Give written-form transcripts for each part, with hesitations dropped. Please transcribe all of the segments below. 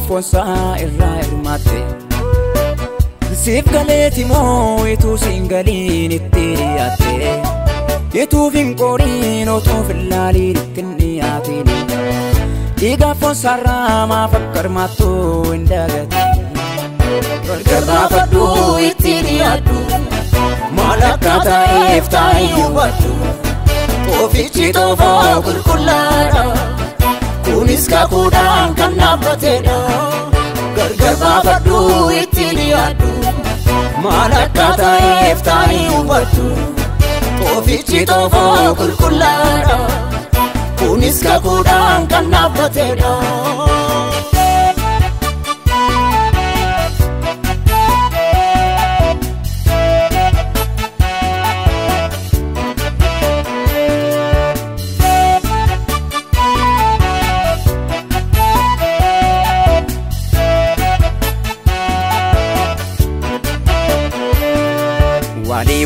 Fonsa irrairmate Sif galeti mo itu singalin ittiriyate Itu vincorino to fillali rikkiniatini Iga fonsa rama fakkar matu indagati Gargarba faddu ittiriyatu Malakata iftai ubatu Ofici tofa kulkullara Kunis kakudan kan nabateda Gargarba faddu ittiriyatu Malakata iftai ubatu Ofici tofa kulkullara Kunis kakudan kan nabateda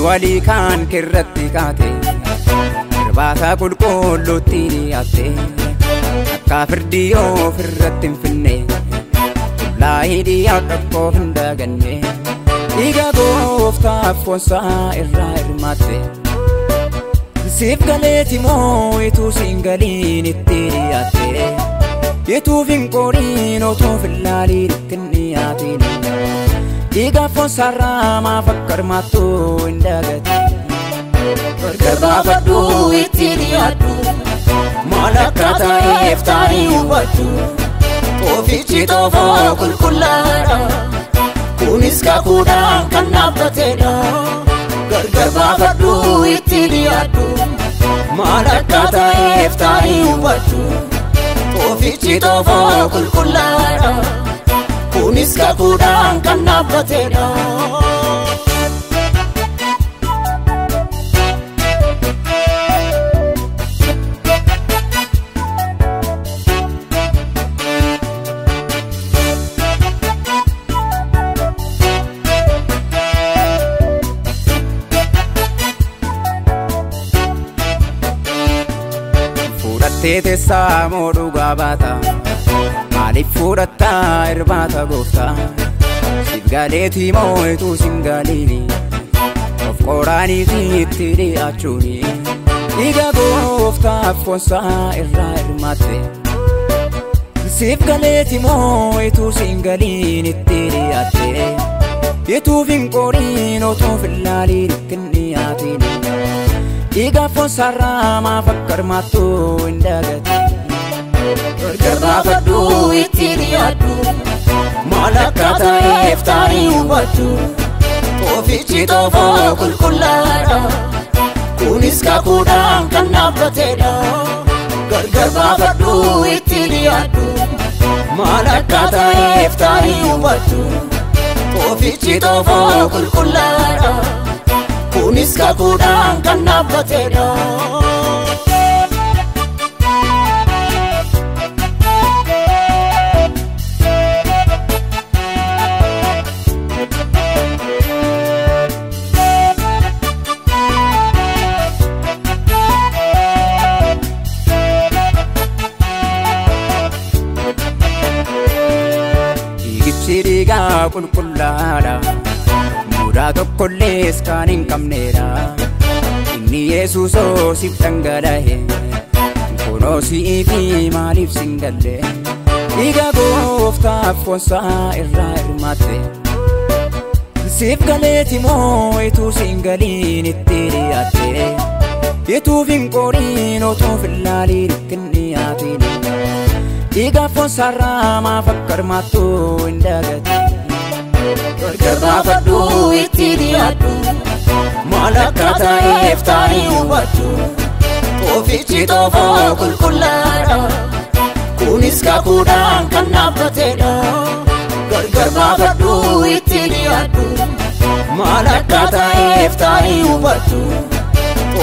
Wali kan kirratti kaate Irbaata qulqulluutti dhiyaate Akka firdii ofirratti hin finne Tullaayi dhiyaadha koof hin daganne Dhiiga gooftaaf fonsaa irraa hirmaatte Siif galeeti moo ituu siin galiin itti dhiyaate Ituuf hin qooriin otoo fillaalii ittiin dhiyaatiin Iga fonsa rama fakkar matu indagati Gargarba faddu ittiriyatu Malakata iftai ubatu Ofici tofa kulkullara Kunis kakudan kan nabateda Gargarba faddu ittiriyatu Malakata iftai ubatu Ofici tofa kulkullara Kunis kakudan kan nabateda Fudhattee saamoo dhugaa baata Maaliif fudhattaa irbaata gooftaa Siif galeeti moo ituu siin galiini Of qoraaniiti itti dhi'aachuuni Dhiiga gooftaaf fonsaa irraa hirmaatte Siif galeeti moo ituu siin galiin itti dhi'aatte Ituuf hin qooriin otoo fillaalii ittiin dhiyaatini Dhiiga fonsa rama fakkar matu indagati Gargarba faddu ittiriyatu Malakata iftai ubatu Ofici tofa kulkullara Kunis kakudan kan nabateda Gargarba faddu ittiriyatu Malakata iftai ubatu Ofici tofa kulkullara Kunis kakudan kan nabateda Igichiriga kulkullara Muda tokkollees kan hin qabneedha Inni Yesuusoo siif dhangalaa'e Kunoo si'iifi maaliif siin galle Dhiiga gooftaaf fonsaa irraa hirmaatte Siif galeeti moo ituu siin galiin itti dhiyaatte Ituuf hin qooriin otoo fillaalii ittiin dhiyaatini Dhiiga fonsa rama fakkar matu indagati Gargarba faddu ittiriyatu Malakata iftai ubatu Ofichi toofoo qulqullaadha kunis kakuudhaan kan dhaabbatedha gargar baafadhu itti dhiyaadhu maal akka ta'eef taa'ii hubadhu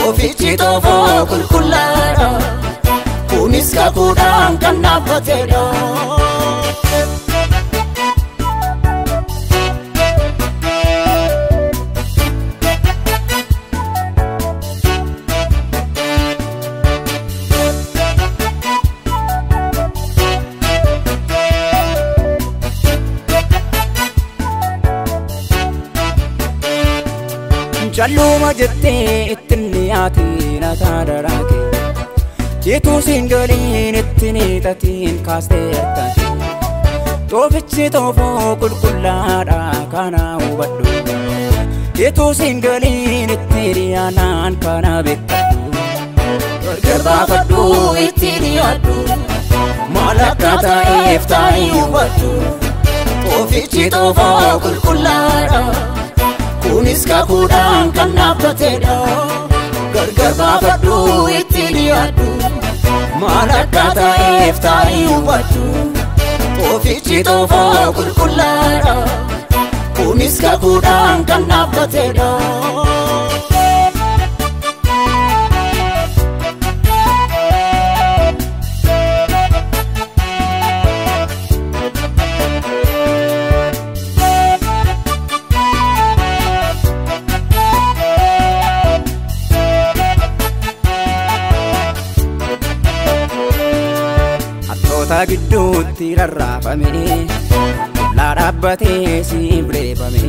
Ofichi toofoo qulqullaadha kunis kakuudhaan kan dhaabbatedha Jalluma jette ittinni aatiin ataadaraake Jituu singaliin ittinni tatiin kaastee artaake Toofichi toofoo qulqullaadha kana hubadhu Jituu singaliin itti dhiyaanaan kana beekadhu Gargar baafadhu itti dhiyaadhu maal akka ta'eef taa'ii hubadhu Toofichi toofoo qulqullaadha kunis kakuudhaan kan dhaabbatedha gargar baafadhu itti dhiyaadhu maal akka ta'eef taa'ii hubadhu Ofichi toofoo qulqullaadha kunis kakuudhaan kan dhaabbatedha Gidduutti rarraafame laa dhaabbatee siif reebame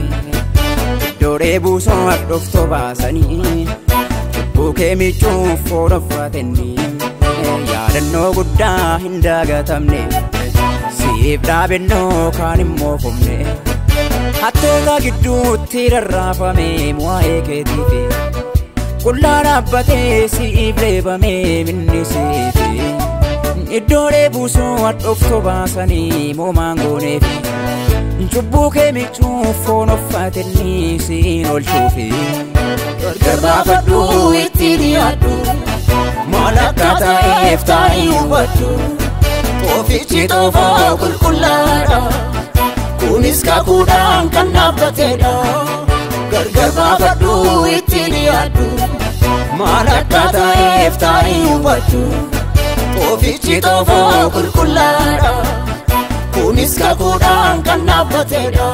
iddoo reebusoo dhofto baasanii lubbuu kee miicuuf foon uffatanii yaadannoo guddaa hin dagatamne siif dhaabennoo kaan immoo fomne hattoota gidduutti rarraafame waa'ee keetiif qullaa dhaabbatee siif reebame minni siifi Iddoo reebusoo dhofto baasanii moomaan gooneefi cubbuu kee miicuuf foon uffatanii siin oolchuufi gargar baafadhu itti dhiyaadhu maal akka ta'eef taa'ii hubadhu Ofichi toofoo qulqullaadha kunis kakuudhaan kan dhaabbatedha gargar baafadhu itti dhiyaadhu maal akka ta'eef taa'ii hubadhu Ofichi toofoo qulqullaadha kunis kakuudhaan kan dhaabbatedha